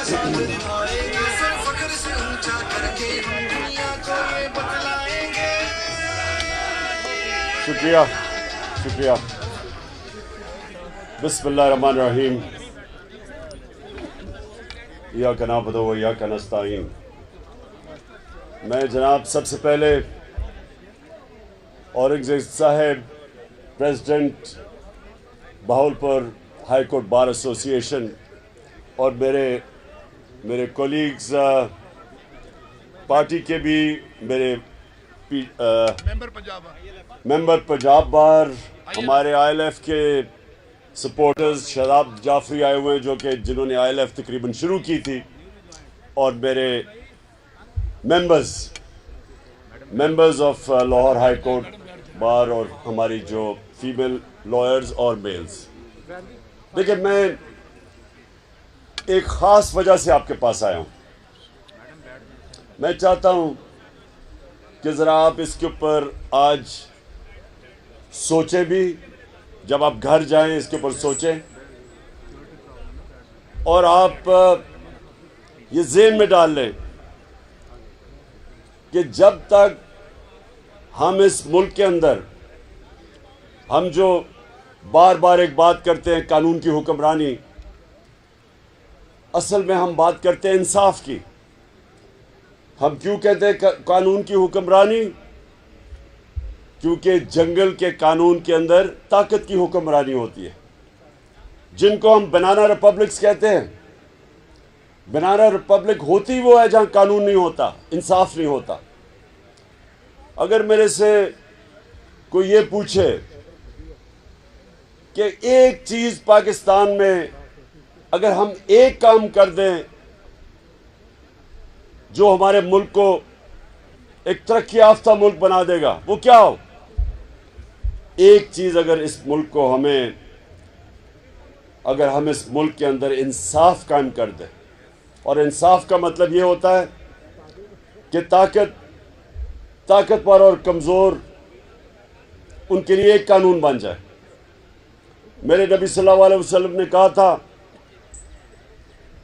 شکریہ شکریہ. بسم اللہ الرحمن الرحیم. ایاک نعبد و ایاک نستعین. میں جناب سب سے پہلے اورنگزیب صاحب president Bahawalpur high court bar ایسوسی ایشن اور میرے کولیگز پارٹی کے بھی میرے ممبر پنجاب بار ہمارے آئی ایل ایف کے سپورٹرز شاداب جعفری آئے ہوئے ہیں جنہوں نے آئی ایل ایف تقریباً شروع کی تھی اور میرے members of Lahore high court bar اور ہماری جو فیمیل لائرز اور میلز. دیکھیں میں ایک خاص وجہ سے آپ کے پاس آیا ہوں. میں چاہتا ہوں کہ ذرا آپ اس کے اوپر آج سوچیں بھی, جب آپ گھر جائیں اس کے اوپر سوچیں اور آپ یہ ذہن میں ڈال لیں کہ جب تک ہم اس ملک کے اندر ہم جو بار بار ایک بات کرتے ہیں قانون کی حکمرانی, اصل میں ہم بات کرتے ہیں انصاف کی. ہم کیوں کہتے ہیں قانون کی حکمرانی؟ کیونکہ جنگل کے قانون کے اندر طاقت کی حکمرانی ہوتی ہے, جن کو ہم بنانا ریپبلکس کہتے ہیں. بنانا ریپبلک ہوتی وہ ہے جہاں قانون نہیں ہوتا, انصاف نہیں ہوتا. اگر میرے سے کوئی یہ پوچھے کہ ایک چیز پاکستان میں اگر ہم ایک کام کر دیں جو ہمارے ملک کو ایک ترقی یافتہ ملک بنا دے گا, وہ کیا ہو؟ ایک چیز اگر ہم اس ملک کے اندر انصاف قائم کر دیں, اور انصاف کا مطلب یہ ہوتا ہے کہ طاقتور اور کمزور ان کے لیے ایک قانون بن جائے. میرے نبی صلی اللہ علیہ وسلم نے کہا تھا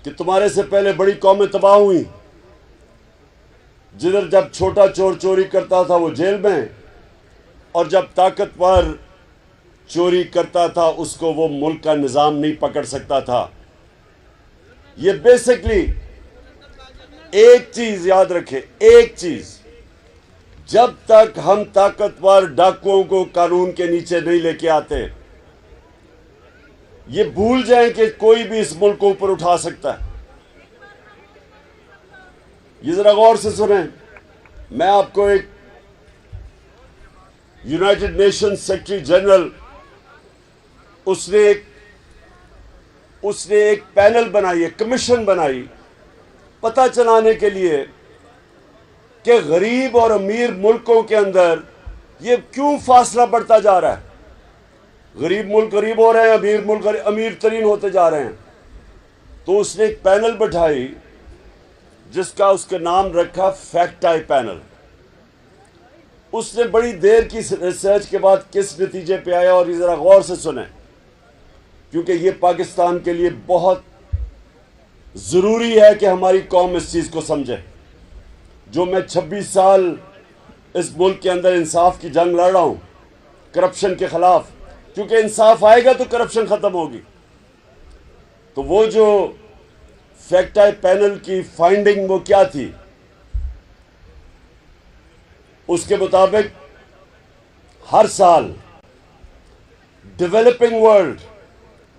کہ تمہارے سے پہلے بڑی قومیں تباہ ہوئیں, جدھر جب چھوٹا چور چوری کرتا تھا وہ جیل میں, اور جب طاقتور چوری کرتا تھا اس کو وہ ملک کا نظام نہیں پکڑ سکتا تھا. یہ بیسکلی ایک چیز یاد رکھے, ایک چیز, جب تک ہم طاقتور ڈاکوؤں کو قانون کے نیچے نہیں لے کے آتے, یہ بھول جائیں کہ کوئی بھی اس ملک کو اوپر اٹھا سکتا ہے. یہ ذرا غور سے سنیں. میں آپ کو ایک یونائٹڈ نیشن سیکرٹری جنرل اس نے ایک پینل بنائی ہے, کمیشن بنائی, پتہ چلانے کے لیے کہ غریب اور امیر ملکوں کے اندر یہ کیوں فاصلہ بڑھتا جا رہا ہے. غریب ملک غریب ہو رہے ہیں, امیر ملک امیر ترین ہوتے جا رہے ہیں. تو اس نے ایک پینل بٹھائی جس کا اس کا نام رکھا فیکٹ آئی پینل. اس نے بڑی دیر کی ریسرچ کے بعد کس نتیجے پہ آیا, اور یہ ذرا غور سے سنیں کیونکہ یہ پاکستان کے لیے بہت ضروری ہے کہ ہماری قوم اس چیز کو سمجھے. جو میں 26 سال اس ملک کے اندر انصاف کی جنگ لڑ رہا ہوں کرپشن کے خلاف, کیونکہ انصاف آئے گا تو کرپشن ختم ہوگی. تو وہ جو فیکٹ آئی پینل کی فائنڈنگ وہ کیا تھی؟ اس کے مطابق ہر سال ڈیولپنگ ورلڈ,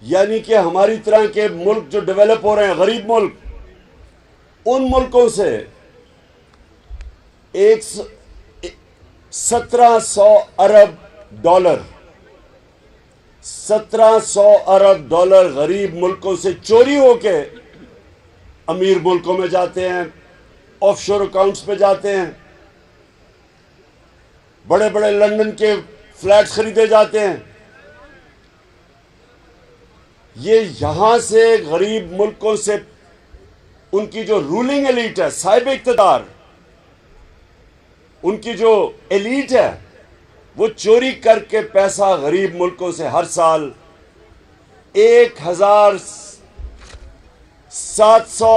یعنی کہ ہماری طرح کے ملک جو ڈیولپ ہو رہے ہیں, غریب ملک, ان ملکوں سے 1700 ارب ڈالر 1700 ارب ڈالر غریب ملکوں سے چوری ہو کے امیر ملکوں میں جاتے ہیں, آف شور اکاؤنٹس پہ جاتے ہیں, بڑے بڑے لندن کے فلیٹس خریدے جاتے ہیں. یہ یہاں سے غریب ملکوں سے ان کی جو رولنگ ایلیٹ ہے, صاحب اقتدار, ان کی جو ایلیٹ ہے, وہ چوری کر کے پیسہ غریب ملکوں سے ہر سال 700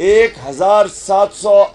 1700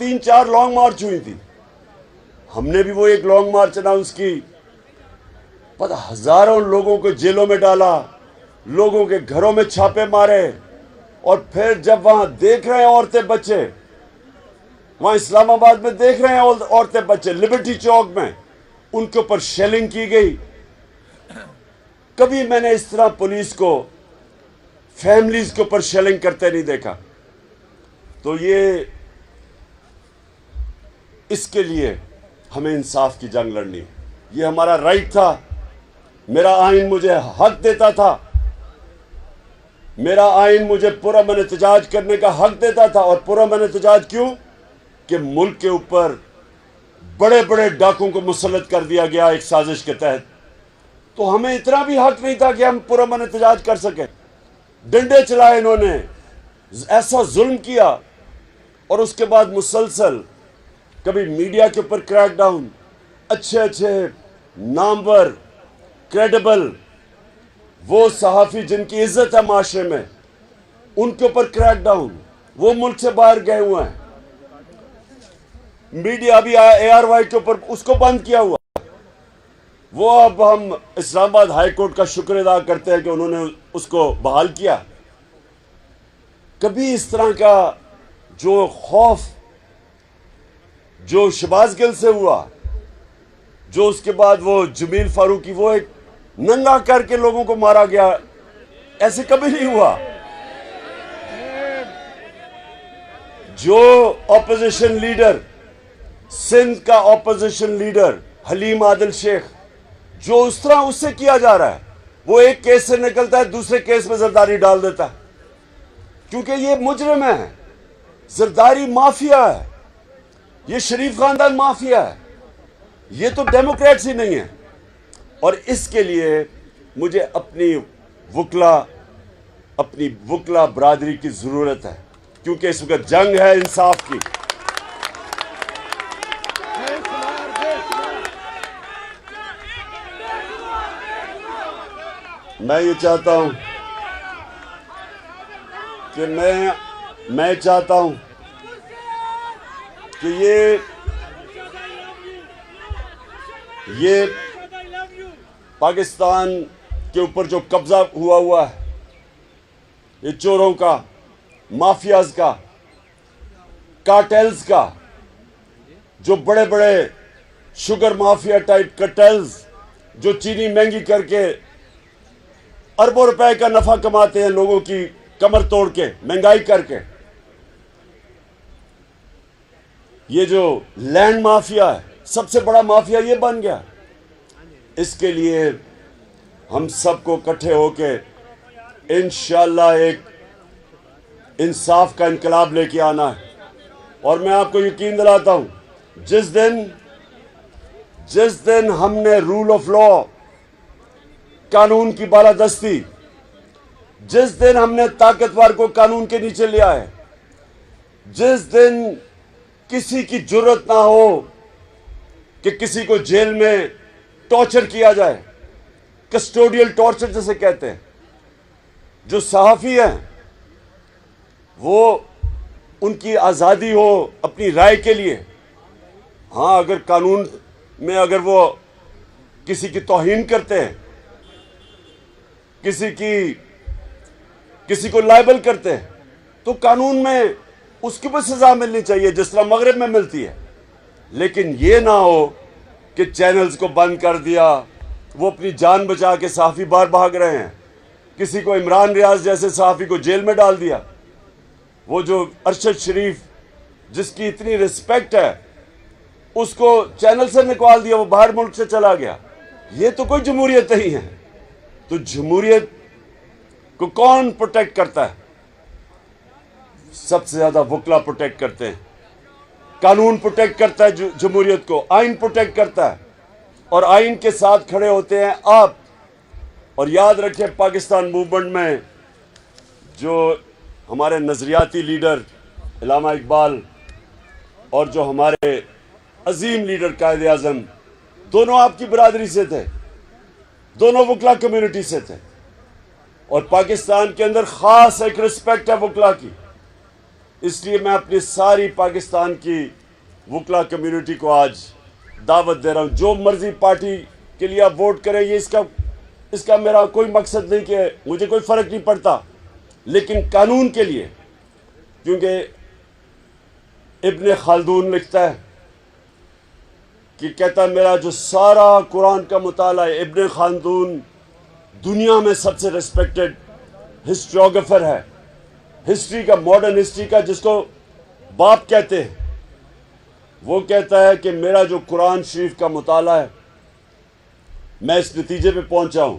3-4 لانگ مارچ ہوئی تھی. ہم نے بھی وہ ایک لانگ مارچ اناؤنس کی. پتہ ہزاروں لوگوں کو جیلوں میں ڈالا, لوگوں کے گھروں میں چھاپے مارے, اور پھر جب وہاں دیکھ رہے ہیں عورتیں بچے, وہاں اسلام آباد میں دیکھ رہے ہیں عورتیں بچے لبرٹی چوک میں, ان کے اوپر شیلنگ کی گئی. کبھی میں نے اس طرح پولیس کو فیملیز کے اوپر شیلنگ کرتے نہیں دیکھا. تو یہ اس کے لیے ہمیں انصاف کی جنگ لڑنی, یہ ہمارا رائٹ تھا. میرا آئین مجھے حق دیتا تھا, میرا آئین مجھے پرامن احتجاج کرنے کا حق دیتا تھا. اور پرامن احتجاج کیوں؟ کہ ملک کے اوپر بڑے بڑے ڈاکوں کو مسلط کر دیا گیا ایک سازش کے تحت. تو ہمیں اتنا بھی حق نہیں تھا کہ ہم پرامن احتجاج کر سکیں. ڈنڈے چلائے انہوں نے, ایسا ظلم کیا, اور اس کے بعد مسلسل کبھی میڈیا کے اوپر کریک ڈاؤن, اچھے نامور کریڈیبل وہ صحافی جن کی عزت ہے معاشرے میں, ان کے اوپر کریک ڈاؤن. وہ ملک سے باہر گئے ہوئے ہیں. میڈیا بھی ARY کے اوپر اس کو بند کیا ہوا. وہ اب ہم اسلام آباد ہائی کورٹ کا شکر ادا کرتے ہیں کہ انہوں نے اس کو بحال کیا. کبھی اس طرح کا جو خوف جو شہباز گل سے ہوا, جو اس کے بعد وہ جمیل فاروقی, وہ ایک ننگا کر کے لوگوں کو مارا گیا, ایسے کبھی نہیں ہوا. جو اپوزیشن لیڈر, سندھ کا اپوزیشن لیڈر حلیم عادل شیخ, جو اس طرح اس سے کیا جا رہا ہے, وہ ایک کیس سے نکلتا ہے دوسرے کیس میں زرداری ڈال دیتا ہے, کیونکہ یہ مجرم ہے, زرداری مافیا ہے, یہ شریف خاندان مافیا ہے, یہ تو ڈیموکریٹس ہی نہیں ہے. اور اس کے لیے مجھے اپنی وکلا برادری کی ضرورت ہے, کیونکہ اس وقت جنگ ہے انصاف کی. میں یہ چاہتا ہوں کہ میں چاہتا ہوں کہ یہ پاکستان کے اوپر جو قبضہ ہوا ہے, یہ چوروں کا, مافیاز کا, کارٹیلز کا, جو بڑے بڑے شوگر مافیا ٹائپ کارٹیلز جو چینی مہنگی کر کے اربوں روپے کا نفع کماتے ہیں, لوگوں کی کمر توڑ کے, مہنگائی کر کے. یہ جو لینڈ مافیا ہے, سب سے بڑا مافیا یہ بن گیا. اس کے لیے ہم سب کو اکٹھے ہو کے انشاءاللہ ایک انصاف کا انقلاب لے کے آنا ہے. اور میں آپ کو یقین دلاتا ہوں, جس دن ہم نے رول آف لا, قانون کی بالادستی, جس دن ہم نے طاقتور کو قانون کے نیچے لیا ہے, جس دن کسی کی جرت نہ ہو کہ کسی کو جیل میں ٹارچر کیا جائے, کسٹوڈیل ٹارچر جسے کہتے ہیں, جو صحافی ہیں وہ ان کی آزادی ہو اپنی رائے کے لیے. ہاں, اگر قانون میں اگر وہ کسی کی توہین کرتے ہیں, کسی کو لائبل کرتے ہیں, تو قانون میں اس کی بھی سزا ملنی چاہیے جس طرح مغرب میں ملتی ہے. لیکن یہ نہ ہو کہ چینلز کو بند کر دیا, وہ اپنی جان بچا کے صحافی باہر بھاگ رہے ہیں. کسی کو عمران ریاض جیسے صحافی کو جیل میں ڈال دیا. وہ جو ارشد شریف جس کی اتنی رسپیکٹ ہے, اس کو چینل سے نکال دیا, وہ باہر ملک سے چلا گیا. یہ تو کوئی جمہوریت نہیں ہے. تو جمہوریت کو کون پروٹیکٹ کرتا ہے؟ سب سے زیادہ وکلا پروٹیکٹ کرتے ہیں. قانون پروٹیکٹ کرتا ہے جمہوریت کو, آئین پروٹیکٹ کرتا ہے, اور آئین کے ساتھ کھڑے ہوتے ہیں آپ. اور یاد رکھیں, پاکستان موومنٹ میں جو ہمارے نظریاتی لیڈر علامہ اقبال اور جو ہمارے عظیم لیڈر قائد اعظم, دونوں آپ کی برادری سے تھے, دونوں وکلا کمیونٹی سے تھے. اور پاکستان کے اندر خاص ایک رسپیکٹ ہے وکلا کی. اس لیے میں اپنی ساری پاکستان کی وکلا کمیونٹی کو آج دعوت دے رہا ہوں، جو مرضی پارٹی کے لیے آپ ووٹ کریں، یہ اس کا میرا کوئی مقصد نہیں کہ مجھے کوئی فرق نہیں پڑتا، لیکن قانون کے لیے، کیونکہ ابن خلدون لکھتا ہے کہ کہتا ہے میرا جو سارا قرآن کا مطالعہ ہے، ابن خلدون دنیا میں سب سے ریسپیکٹڈ ہسٹریوگرافر ہے، ہسٹری کا، ماڈرن ہسٹری کا، جس کو باپ کہتے ہیں، وہ کہتا ہے کہ میرا جو قرآن شریف کا مطالعہ ہے، میں اس نتیجے پہ پہنچا ہوں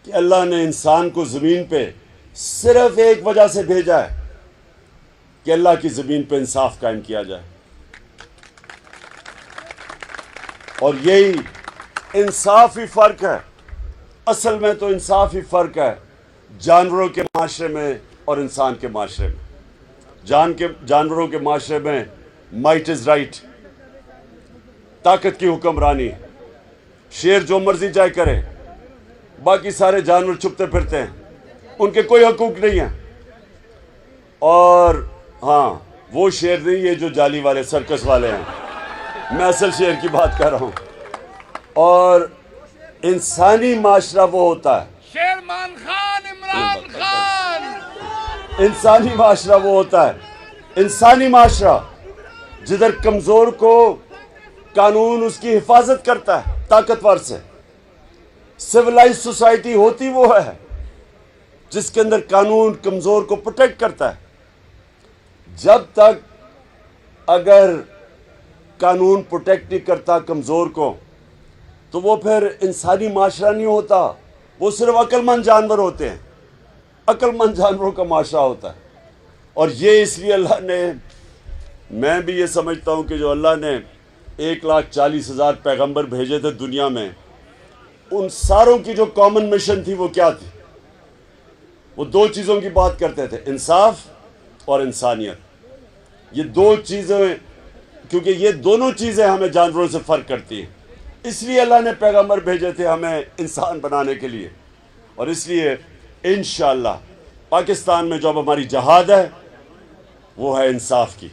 کہ اللہ نے انسان کو زمین پہ صرف ایک وجہ سے بھیجا ہے کہ اللہ کی زمین پہ انصاف قائم کیا جائے، اور یہی انصاف ہی فرق ہے، اصل میں تو انصاف ہی فرق ہے جانوروں کے معاشرے میں اور انسان کے معاشرے میں۔ جانوروں کے معاشرے میں مائٹ از رائٹ، طاقت کی حکمرانی، شیر جو مرضی چاہے کرے، باقی سارے جانور چھپتے پھرتے ہیں، ان کے کوئی حقوق نہیں ہیں۔ اور ہاں، وہ شیر نہیں، یہ جو جالی والے سرکس والے ہیں، میں اصل شیر کی بات کر رہا ہوں۔ اور انسانی معاشرہ وہ ہوتا ہے، شیرمان خان، عمران خان، انسانی معاشرہ وہ ہوتا ہے، انسانی معاشرہ جدھر کمزور کو قانون اس کی حفاظت کرتا ہے طاقتور سے۔ سویلائز سوسائٹی ہوتی وہ ہے جس کے اندر قانون کمزور کو پروٹیکٹ کرتا ہے۔ جب تک اگر قانون پروٹیکٹ نہیں کرتا کمزور کو، تو وہ پھر انسانی معاشرہ نہیں ہوتا، وہ صرف عقل مند جانور ہوتے ہیں، عقل مند جانوروں کا معاشرہ ہوتا ہے۔ اور یہ اس لیے اللہ نے، میں بھی یہ سمجھتا ہوں کہ جو اللہ نے 1,40,000 پیغمبر بھیجے تھے دنیا میں، ان ساروں کی جو کامن مشن تھی وہ کیا تھی؟ وہ دو چیزوں کی بات کرتے تھے، انصاف اور انسانیت۔ یہ دو چیزیں، کیونکہ یہ دونوں چیزیں ہمیں جانوروں سے فرق کرتی ہیں، اس لیے اللہ نے پیغمبر بھیجے تھے ہمیں انسان بنانے کے لیے۔ اور اس لیے انشاءاللہ پاکستان میں جو اب ہماری جہاد ہے وہ ہے انصاف کی۔